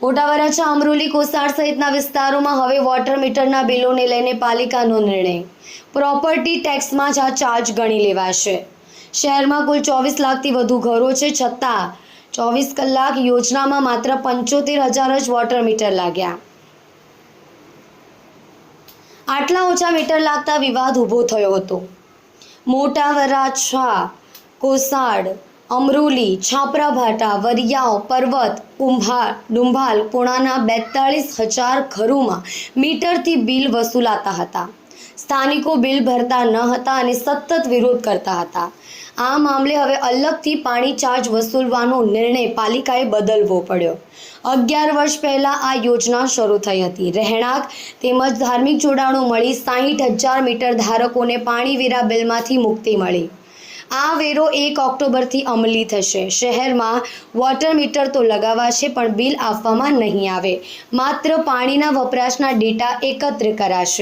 મોટા વરાછા, અમરોલી, કોસાડ સહિતના વિસ્તારોમાં હવે વોટર મીટરના બિલોને લઈને પાલિકાનો નિર્ણય. પ્રોપર્ટી ટેક્સમાં જ આ ચાર્જ ગણી લેવાશે. શહેરમાં કુલ 24 લાખથી વધુ ઘરો છે, છતાં 24 કલાક યોજનામાં માત્ર 75,000 જ વોટર મીટર લાગ્યા. આટલા ઓછા મીટર લાગતા વિવાદ ઊભો થયો હતો. મોટા વરાછા, કોસાડ, અમરોલી, છાપરાભાટા, વરિયાવ, પર્વત, ડુંભાલ, પુણાના 42,000 ઘરોમાં મીટરથી બિલ વસૂલાતા હતા. સ્થાનિકો બિલ ભરતા ન હતા અને સતત વિરોધ કરતા હતા. આ મામલે હવે અલગથી પાણી ચાર્જ વસૂલવાનો નિર્ણય પાલિકાએ બદલવો પડ્યો. 11 વર્ષ પહેલા આ યોજના શરૂ થઈ હતી. રહેણાંક તેમજ ધાર્મિક જોડાણો મળી 60,000 મીટર ધારકોને પાણી વેરા બિલમાંથી મુક્તિ મળી. આ વેરો 1 ઓક્ટોબરથી અમલી થશે. શહેરમાં વોટર મીટર તો લગાવાશે પણ બિલ આપવામાં નહીં આવે. માત્ર પાણીના વપરાશના ડેટા એકત્ર કરાશે.